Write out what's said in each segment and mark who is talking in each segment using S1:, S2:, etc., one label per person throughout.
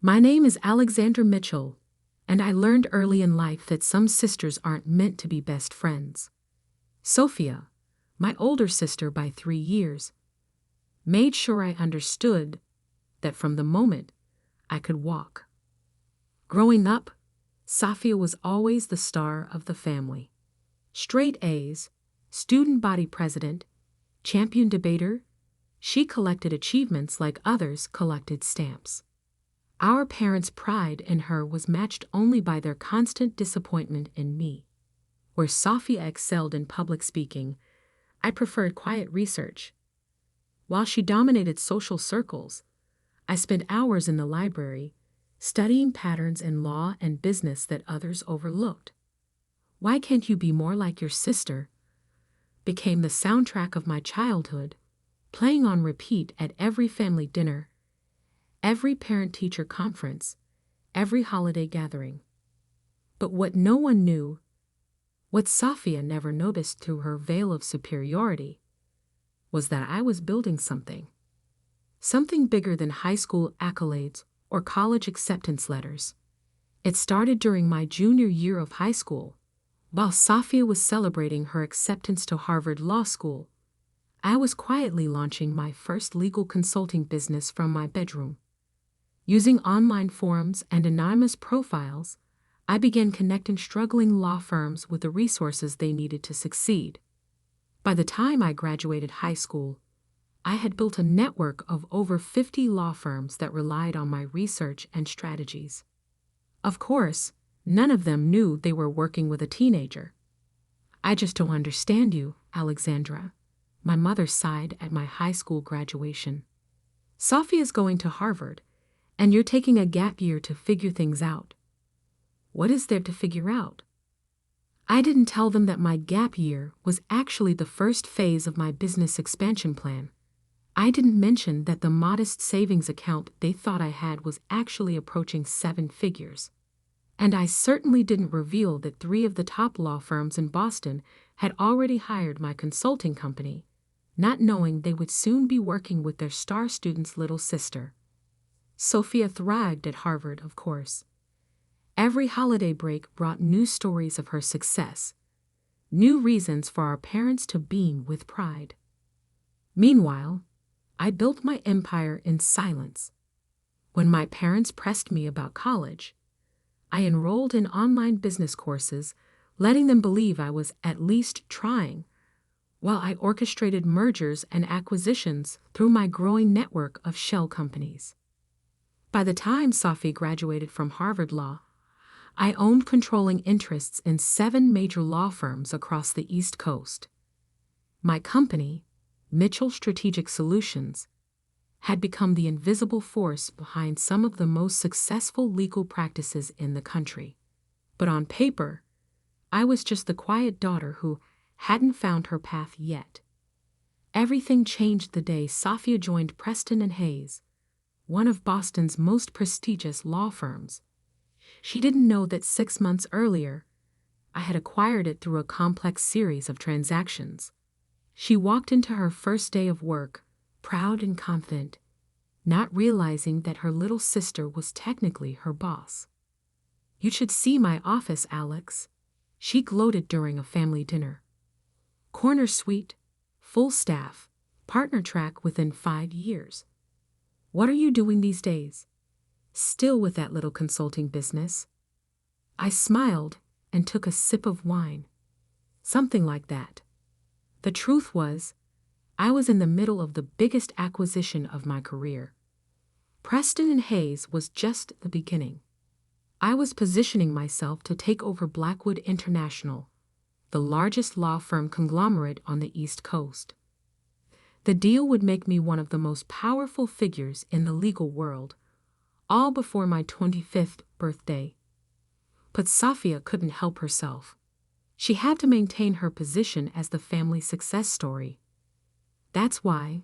S1: My name is Alexandra Mitchell, and I learned early in life that some sisters aren't meant to be best friends. Sophia, my older sister by 3 years, made sure I understood that from the moment I could walk. Growing up, Sophia was always the star of the family. Straight A's, student body president, champion debater, she collected achievements like others collected stamps. Our parents' pride in her was matched only by their constant disappointment in me. Where Sophia excelled in public speaking, I preferred quiet research. While she dominated social circles, I spent hours in the library, studying patterns in law and business that others overlooked. "Why can't you be more like your sister?" became the soundtrack of my childhood, playing on repeat at every family dinner, every parent-teacher conference, every holiday gathering. But what no one knew, what Sophia never noticed through her veil of superiority, was that I was building something. Something bigger than high school accolades or college acceptance letters. It started during my junior year of high school. While Sophia was celebrating her acceptance to Harvard Law School, I was quietly launching my first legal consulting business from my bedroom. Using online forums and anonymous profiles, I began connecting struggling law firms with the resources they needed to succeed. By the time I graduated high school, I had built a network of over 50 law firms that relied on my research and strategies. Of course, none of them knew they were working with a teenager. "I just don't understand you, Alexandra," my mother sighed at my high school graduation. "Sophia's going to Harvard, and you're taking a gap year to figure things out." What is there to figure out? I didn't tell them that my gap year was actually the first phase of my business expansion plan. I didn't mention that the modest savings account they thought I had was actually approaching 7 figures. And I certainly didn't reveal that 3 of the top law firms in Boston had already hired my consulting company, not knowing they would soon be working with their star student's little sister. Sophia thrived at Harvard, of course. Every holiday break brought new stories of her success, new reasons for our parents to beam with pride. Meanwhile, I built my empire in silence. When my parents pressed me about college, I enrolled in online business courses, letting them believe I was at least trying, while I orchestrated mergers and acquisitions through my growing network of shell companies. By the time Sophie graduated from Harvard Law, I owned controlling interests in 7 major law firms across the East Coast. My company, Mitchell Strategic Solutions, had become the invisible force behind some of the most successful legal practices in the country. But on paper, I was just the quiet daughter who hadn't found her path yet. Everything changed the day Sophia joined Preston and Hayes, one of Boston's most prestigious law firms. She didn't know that 6 months earlier, I had acquired it through a complex series of transactions. She walked into her first day of work, proud and confident, not realizing that her little sister was technically her boss. "You should see my office, Alex," she gloated during a family dinner. "Corner suite, full staff, partner track within 5 years. What are you doing these days? Still with that little consulting business?" I smiled and took a sip of wine. Something like that. The truth was, I was in the middle of the biggest acquisition of my career. Preston and Hayes was just the beginning. I was positioning myself to take over Blackwood International, the largest law firm conglomerate on the East Coast. The deal would make me one of the most powerful figures in the legal world, all before my 25th birthday. But Sophia couldn't help herself. She had to maintain her position as the family success story. That's why,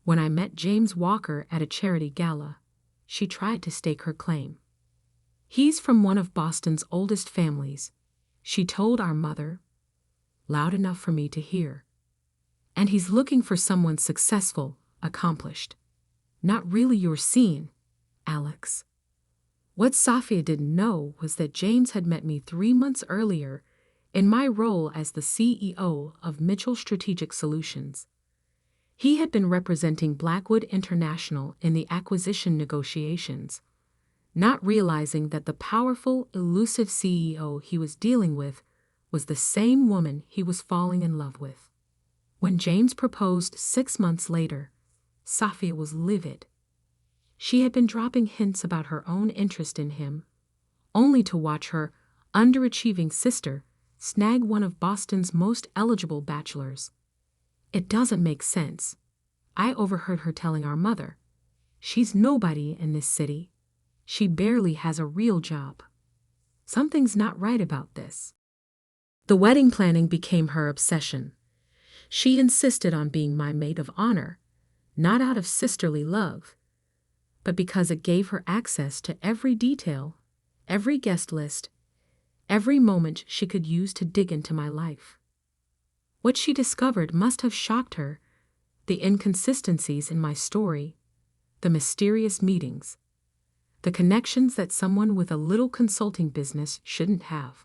S1: when I met James Walker at a charity gala, she tried to stake her claim. "He's from one of Boston's oldest families," she told our mother, loud enough for me to hear. "And he's looking for someone successful, accomplished. Not really your scene, Alex." What Sophia didn't know was that James had met me 3 months earlier in my role as the CEO of Mitchell Strategic Solutions. He had been representing Blackwood International in the acquisition negotiations, not realizing that the powerful, elusive CEO he was dealing with was the same woman he was falling in love with. When James proposed 6 months later, Sophia was livid. She had been dropping hints about her own interest in him, only to watch her underachieving sister snag one of Boston's most eligible bachelors. "It doesn't make sense," I overheard her telling our mother. "She's nobody in this city. She barely has a real job. Something's not right about this." The wedding planning became her obsession. She insisted on being my maid of honor, not out of sisterly love, but because it gave her access to every detail, every guest list, every moment she could use to dig into my life. What she discovered must have shocked her: the inconsistencies in my story, the mysterious meetings, the connections that someone with a little consulting business shouldn't have.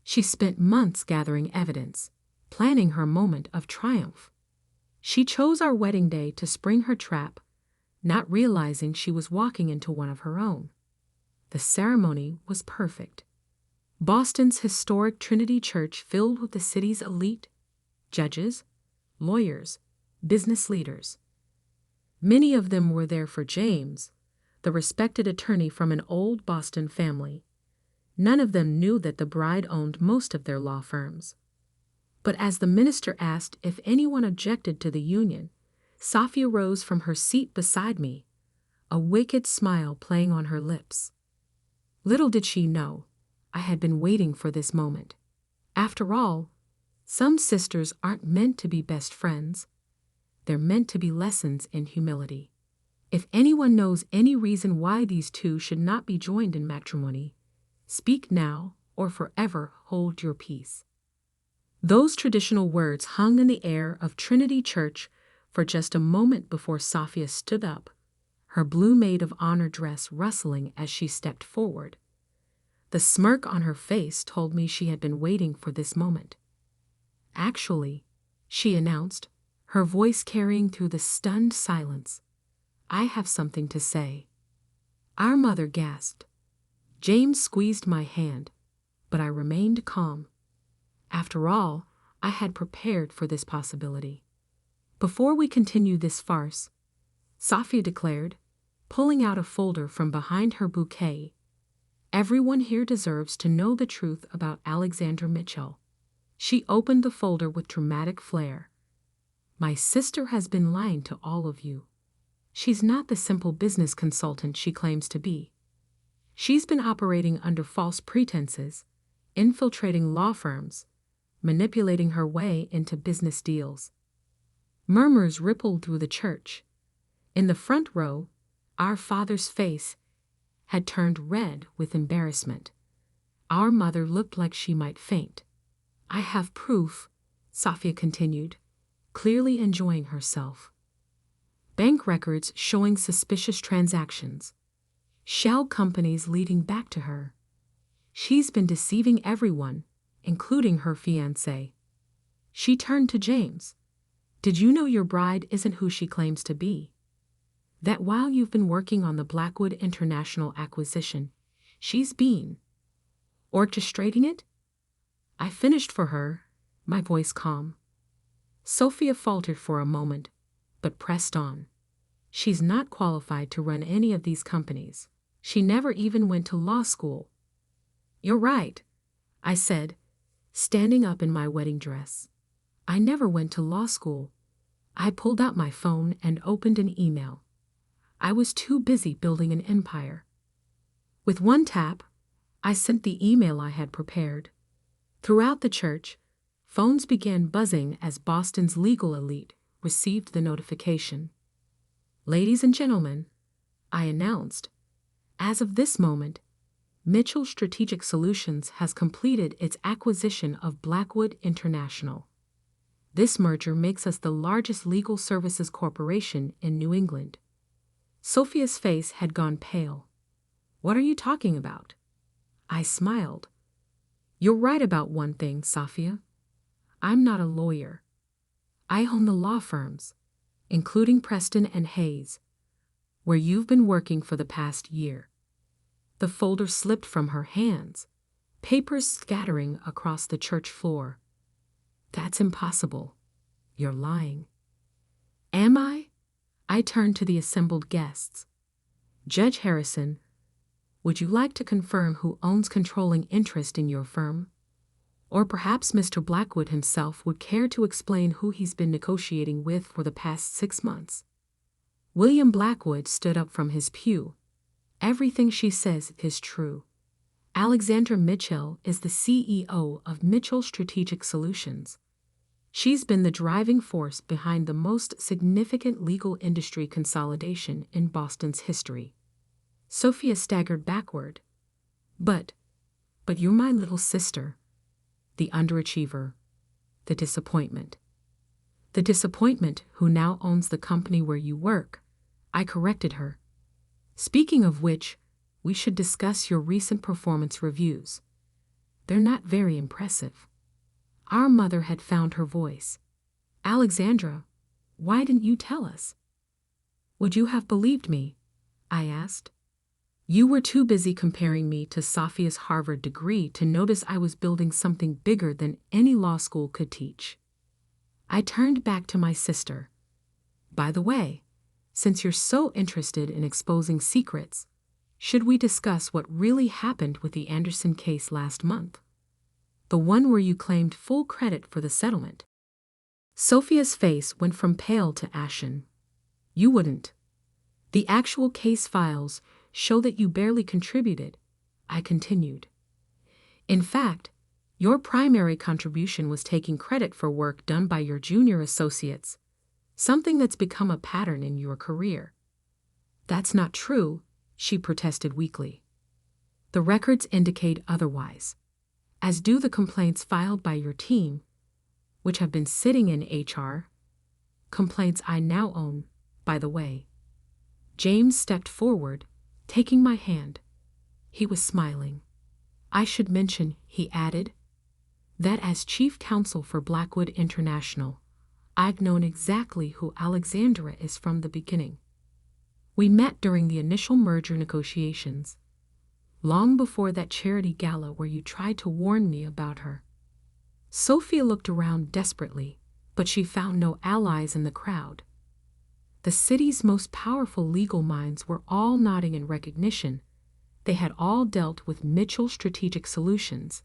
S1: She spent months gathering evidence, planning her moment of triumph. She chose our wedding day to spring her trap, not realizing she was walking into one of her own. The ceremony was perfect. Boston's historic Trinity Church filled with the city's elite, judges, lawyers, business leaders. Many of them were there for James, the respected attorney from an old Boston family. None of them knew that the bride owned most of their law firms. But as the minister asked if anyone objected to the union, Sophia rose from her seat beside me, a wicked smile playing on her lips. Little did she know, I had been waiting for this moment. After all, some sisters aren't meant to be best friends. They're meant to be lessons in humility. If anyone knows any reason why these two should not be joined in matrimony, speak now or forever hold your peace. Those traditional words hung in the air of Trinity Church for just a moment before Sophia stood up, her blue maid of honor dress rustling as she stepped forward. The smirk on her face told me she had been waiting for this moment. "Actually," she announced, her voice carrying through the stunned silence, "I have something to say." Our mother gasped. James squeezed my hand, but I remained calm. After all, I had prepared for this possibility. "Before we continue this farce," Sophia declared, pulling out a folder from behind her bouquet, "everyone here deserves to know the truth about Alexandra Mitchell." She opened the folder with dramatic flair. "My sister has been lying to all of you. She's not the simple business consultant she claims to be. She's been operating under false pretenses, infiltrating law firms, manipulating her way into business deals." Murmurs rippled through the church. In the front row, our father's face had turned red with embarrassment. Our mother looked like she might faint. "I have proof," Sophia continued, clearly enjoying herself. "Bank records showing suspicious transactions. Shell companies leading back to her. She's been deceiving everyone, including her fiancé." She turned to James. "Did you know your bride isn't who she claims to be? That while you've been working on the Blackwood International acquisition, she's been orchestrating it?" I finished for her, my voice calm. Sophia faltered for a moment, but pressed on. "She's not qualified to run any of these companies. She never even went to law school." "You're right," I said, standing up in my wedding dress. "I never went to law school." I pulled out my phone and opened an email. I was too busy building an empire. With one tap, I sent the email I had prepared. Throughout the church, phones began buzzing as Boston's legal elite received the notification. "Ladies and gentlemen," I announced, "as of this moment, Mitchell Strategic Solutions has completed its acquisition of Blackwood International. This merger makes us the largest legal services corporation in New England." Sophia's face had gone pale. What are you talking about? I smiled. You're right about one thing, Sophia. I'm not a lawyer. I own the law firms, including Preston and Hayes, where you've been working for the past year. The folder slipped from her hands, papers scattering across the church floor. That's impossible. You're lying. Am I? I turned to the assembled guests. Judge Harrison, would you like to confirm who owns controlling interest in your firm? Or perhaps Mr. Blackwood himself would care to explain who he's been negotiating with for the past 6 months. William Blackwood stood up from his pew. Everything she says is true. Alexandra Mitchell is the CEO of Mitchell Strategic Solutions. She's been the driving force behind the most significant legal industry consolidation in Boston's history. Sophia staggered backward. But you're my little sister. The underachiever. The disappointment. The disappointment who now owns the company where you work. I corrected her. Speaking of which, we should discuss your recent performance reviews. They're not very impressive. Our mother had found her voice. Alexandra, why didn't you tell us? Would you have believed me? I asked. You were too busy comparing me to Sophia's Harvard degree to notice I was building something bigger than any law school could teach. I turned back to my sister. By the way, since you're so interested in exposing secrets, should we discuss what really happened with the Anderson case last month? The one where you claimed full credit for the settlement. Sophia's face went from pale to ashen. You wouldn't. The actual case files show that you barely contributed, I continued. In fact, your primary contribution was taking credit for work done by your junior associates, something that's become a pattern in your career. That's not true, she protested weakly. The records indicate otherwise, as do the complaints filed by your team, which have been sitting in HR, complaints I now own, by the way. James stepped forward, taking my hand. He was smiling. I should mention, he added, that as chief counsel for Blackwood International, I've known exactly who Alexandra is from the beginning. We met during the initial merger negotiations, long before that charity gala where you tried to warn me about her. Sophia looked around desperately, but she found no allies in the crowd. The city's most powerful legal minds were all nodding in recognition. They had all dealt with Mitchell Strategic Solutions,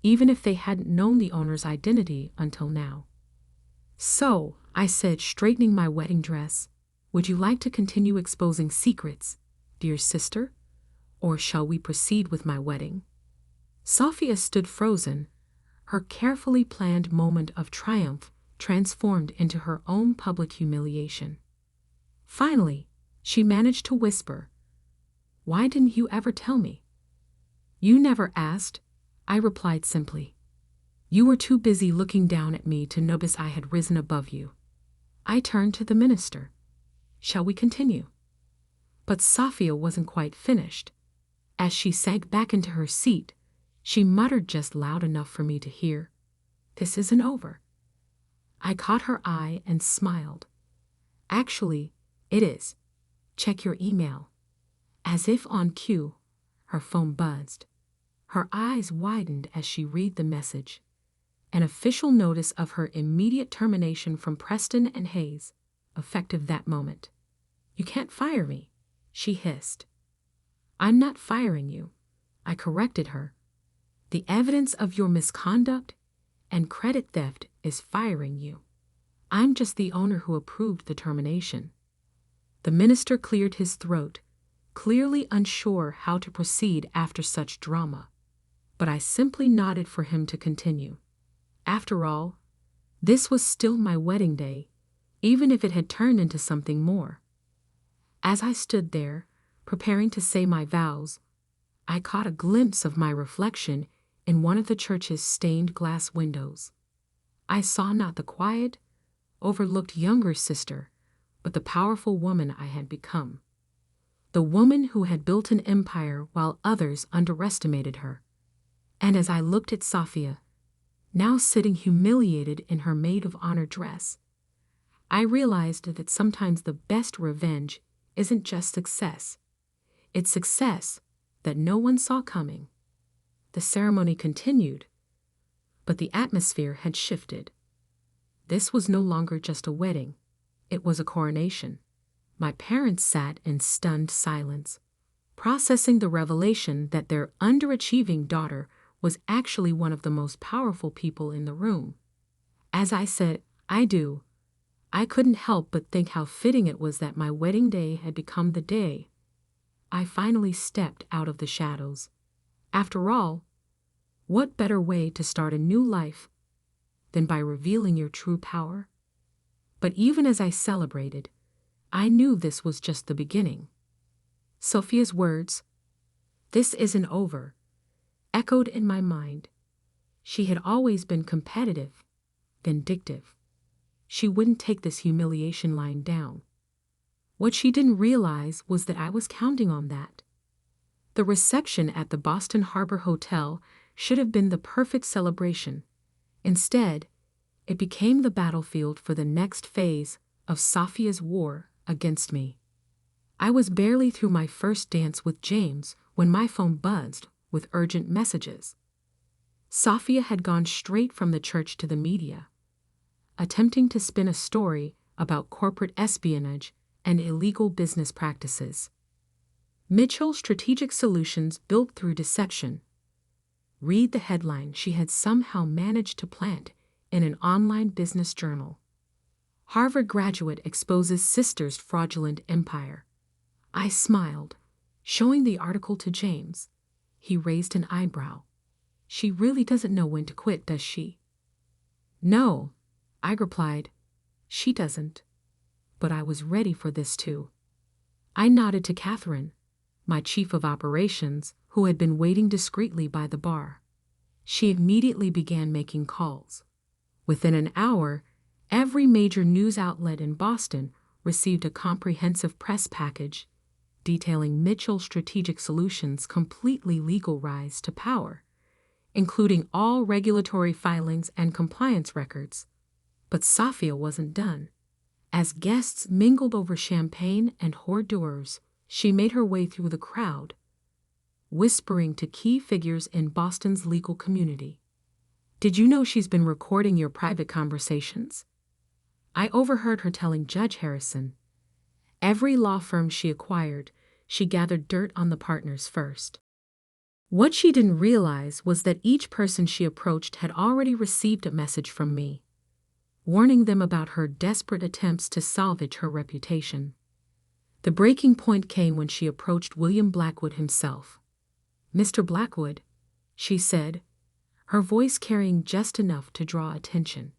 S1: even if they hadn't known the owner's identity until now. So, I said, straightening my wedding dress, would you like to continue exposing secrets, dear sister? Or shall we proceed with my wedding? Sophia stood frozen, her carefully planned moment of triumph transformed into her own public humiliation. Finally, she managed to whisper, Why didn't you ever tell me? You never asked, I replied simply. You were too busy looking down at me to notice I had risen above you. I turned to the minister. Shall we continue? But Sophia wasn't quite finished. As she sank back into her seat, she muttered just loud enough for me to hear, This isn't over. I caught her eye and smiled. Actually, it is. Check your email. As if on cue, her phone buzzed. Her eyes widened as she read the message. An official notice of her immediate termination from Preston and Hayes, effective that moment. You can't fire me, she hissed. I'm not firing you, I corrected her. The evidence of your misconduct and credit theft is firing you. I'm just the owner who approved the termination. The minister cleared his throat, clearly unsure how to proceed after such drama, but I simply nodded for him to continue. After all, this was still my wedding day, even if it had turned into something more. As I stood there, preparing to say my vows, I caught a glimpse of my reflection in one of the church's stained glass windows. I saw not the quiet, overlooked younger sister, but the powerful woman I had become. the woman who had built an empire while others underestimated her. And as I looked at Sophia, now sitting humiliated in her maid of honor dress, I realized that sometimes the best revenge isn't just success. It's success that no one saw coming. The ceremony continued, but the atmosphere had shifted. This was no longer just a wedding. It was a coronation. My parents sat in stunned silence, processing the revelation that their underachieving daughter was actually one of the most powerful people in the room. As I said, "I do," I couldn't help but think how fitting it was that my wedding day had become the day I finally stepped out of the shadows. After all, what better way to start a new life than by revealing your true power? But even as I celebrated, I knew this was just the beginning. Sophia's words, "This isn't over," echoed in my mind. She had always been competitive, vindictive. She wouldn't take this humiliation lying down. What she didn't realize was that I was counting on that. The reception at the Boston Harbor Hotel should have been the perfect celebration. Instead, it became the battlefield for the next phase of Sophia's war against me. I was barely through my first dance with James when my phone buzzed with urgent messages. Sophia had gone straight from the church to the media, attempting to spin a story about corporate espionage and illegal business practices. Mitchell Strategic Solutions built through deception. Read the headline she had somehow managed to plant in an online business journal. Harvard graduate exposes sister's fraudulent empire. I smiled, showing the article to James. He raised an eyebrow. "She really doesn't know when to quit, does she?" "No," I replied. "She doesn't." But I was ready for this too. I nodded to Catherine, my chief of operations, who had been waiting discreetly by the bar. She immediately began making calls. Within an hour, every major news outlet in Boston received a comprehensive press package detailing Mitchell Strategic Solutions' completely legal rise to power, including all regulatory filings and compliance records. But Sophia wasn't done. As guests mingled over champagne and hors d'oeuvres, she made her way through the crowd, whispering to key figures in Boston's legal community. "Did you know she's been recording your private conversations?" I overheard her telling Judge Harrison. Every law firm she acquired, she gathered dirt on the partners first. What she didn't realize was that each person she approached had already received a message from me, warning them about her desperate attempts to salvage her reputation. The breaking point came when she approached William Blackwood himself. "Mr. Blackwood," she said, her voice carrying just enough to draw attention,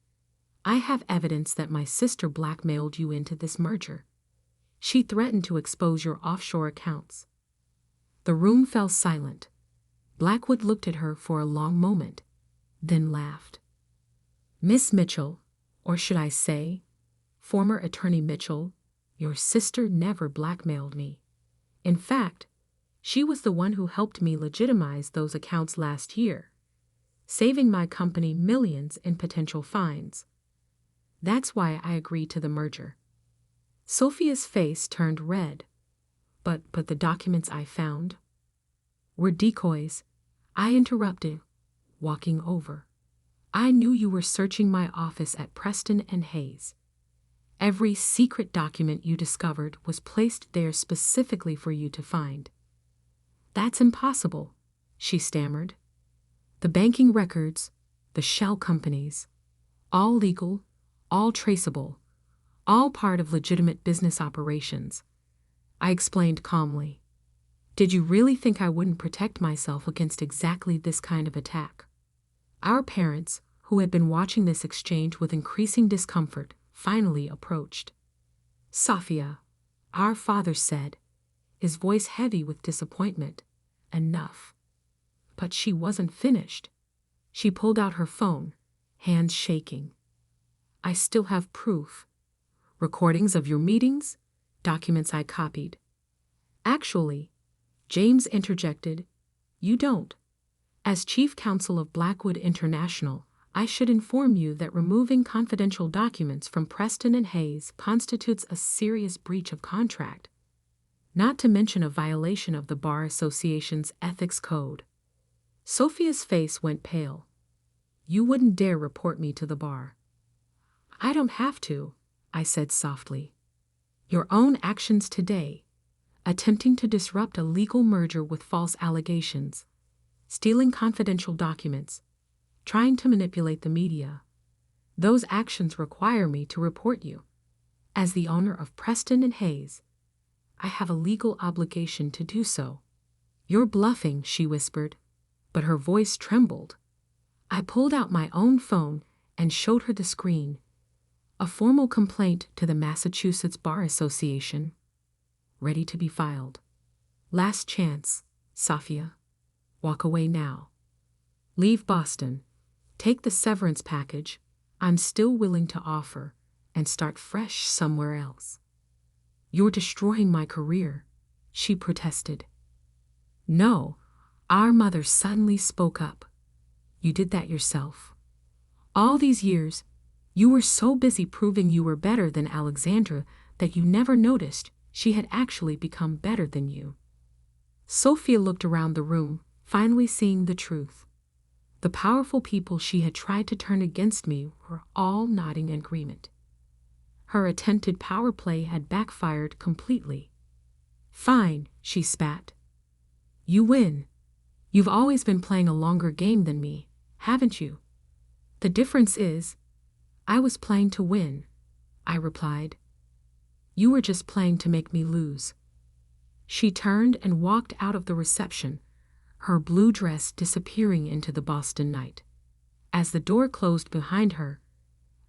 S1: "I have evidence that my sister blackmailed you into this merger. She threatened to expose your offshore accounts." The room fell silent. Blackwood looked at her for a long moment, then laughed. "Miss Mitchell, or should I say, former Attorney Mitchell, your sister never blackmailed me. In fact, she was the one who helped me legitimize those accounts last year, saving my company millions in potential fines. That's why I agreed to the merger." Sophia's face turned red. But the documents I found were decoys," I interrupted, walking over. "I knew you were searching my office at Preston and Hayes. Every secret document you discovered was placed there specifically for you to find." "That's impossible," she stammered. "The banking records, the shell companies, all legal, all traceable, all part of legitimate business operations," I explained calmly. "Did you really think I wouldn't protect myself against exactly this kind of attack?" Our parents, who had been watching this exchange with increasing discomfort, finally approached. "Sophia," our father said, his voice heavy with disappointment, "enough." But she wasn't finished. She pulled out her phone, hands shaking. "I still have proof. Recordings of your meetings, documents I copied." Actually, James interjected, you don't. As Chief Counsel of Blackwood International, I should inform you that removing confidential documents from Preston and Hayes constitutes a serious breach of contract, not to mention a violation of the Bar Association's ethics code. Sophia's face went pale. You wouldn't dare report me to the bar. I don't have to, I said softly. Your own actions today, attempting to disrupt a legal merger with false allegations, stealing confidential documents, trying to manipulate the media, those actions require me to report you. As the owner of Preston and Hayes, I have a legal obligation to do so. You're bluffing, she whispered, but her voice trembled. I pulled out my own phone and showed her the screen. A formal complaint to the Massachusetts Bar Association, ready to be filed. Last chance, Sophia. Walk away now. Leave Boston. Take the severance package I'm still willing to offer and start fresh somewhere else. You're destroying my career, she protested. No, our mother suddenly spoke up. You did that yourself. All these years, you were so busy proving you were better than Alexandra that you never noticed she had actually become better than you. Sophia looked around the room, finally seeing the truth. The powerful people she had tried to turn against me were all nodding in agreement. Her attempted power play had backfired completely. Fine, she spat. You win. You've always been playing a longer game than me, haven't you? The difference is, I was playing to win, I replied. You were just playing to make me lose. She turned and walked out of the reception, her blue dress disappearing into the Boston night. As the door closed behind her,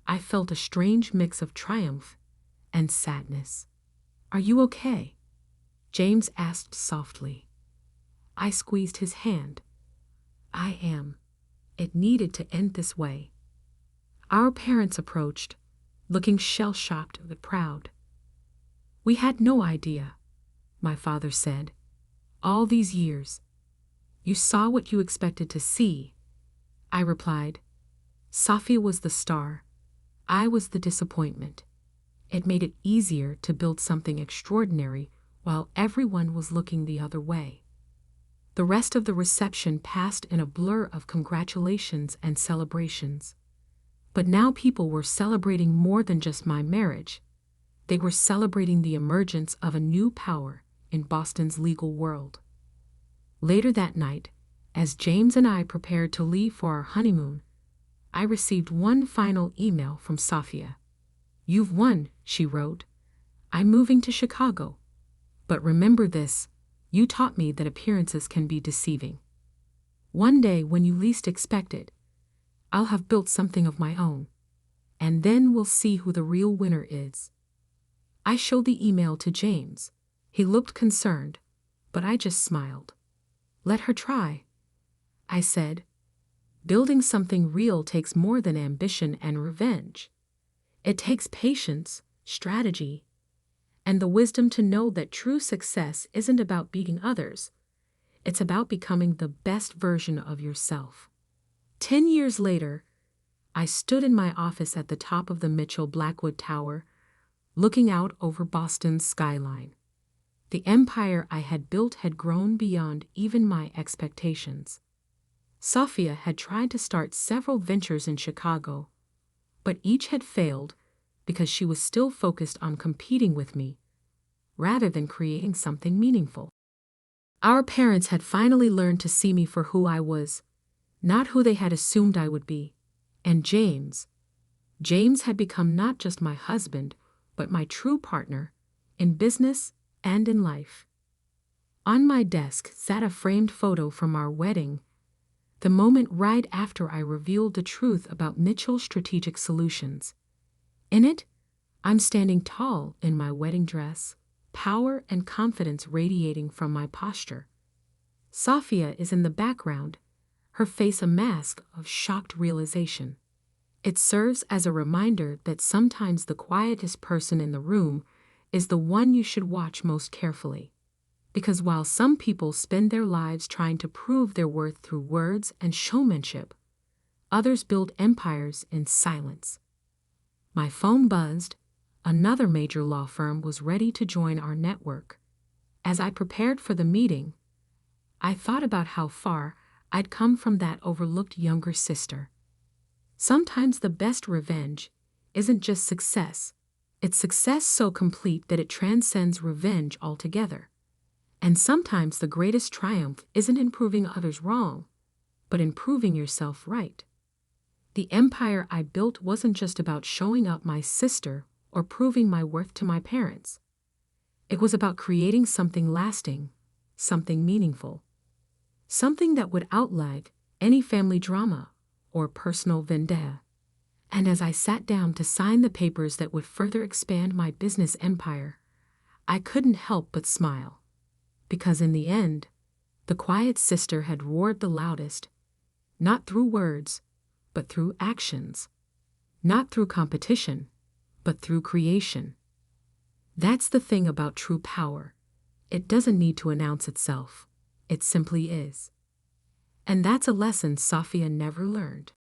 S1: I felt a strange mix of triumph and sadness. Are you okay? James asked softly. I squeezed his hand. I am. It needed to end this way. Our parents approached, looking shell-shocked but proud. We had no idea, my father said. All these years. You saw what you expected to see, I replied. Sophia was the star. I was the disappointment. It made it easier to build something extraordinary while everyone was looking the other way. The rest of the reception passed in a blur of congratulations and celebrations. But now people were celebrating more than just my marriage. They were celebrating the emergence of a new power in Boston's legal world. Later that night, as James and I prepared to leave for our honeymoon, I received one final email from Sophia. You've won, she wrote. I'm moving to Chicago. But remember this, you taught me that appearances can be deceiving. One day, when you least expect it, I'll have built something of my own, and then we'll see who the real winner is. I showed the email to James. He looked concerned, but I just smiled. Let her try, I said. Building something real takes more than ambition and revenge. It takes patience, strategy, and the wisdom to know that true success isn't about beating others. It's about becoming the best version of yourself. 10 years later, I stood in my office at the top of the Mitchell Blackwood Tower, looking out over Boston's skyline. The empire I had built had grown beyond even my expectations. Sophia had tried to start several ventures in Chicago, but each had failed because she was still focused on competing with me, rather than creating something meaningful. Our parents had finally learned to see me for who I was, not who they had assumed I would be. And James had become not just my husband, but my true partner, in business and in life. On my desk sat a framed photo from our wedding, the moment right after I revealed the truth about Mitchell Strategic Solutions. In it, I'm standing tall in my wedding dress, power and confidence radiating from my posture. Sophia is in the background, her face a mask of shocked realization. It serves as a reminder that sometimes the quietest person in the room is the one you should watch most carefully. Because while some people spend their lives trying to prove their worth through words and showmanship, others build empires in silence. My phone buzzed. Another major law firm was ready to join our network. As I prepared for the meeting, I thought about how far I'd come from that overlooked younger sister. Sometimes the best revenge isn't just success. It's success so complete that it transcends revenge altogether. And sometimes the greatest triumph isn't in proving others wrong, but in proving yourself right. The empire I built wasn't just about showing up my sister or proving my worth to my parents. It was about creating something lasting, something meaningful, something that would outlive any family drama or personal vendetta. And as I sat down to sign the papers that would further expand my business empire, I couldn't help but smile. Because in the end, the quiet sister had roared the loudest, not through words, but through actions. Not through competition, but through creation. That's the thing about true power. It doesn't need to announce itself. It simply is. And that's a lesson Sophia never learned.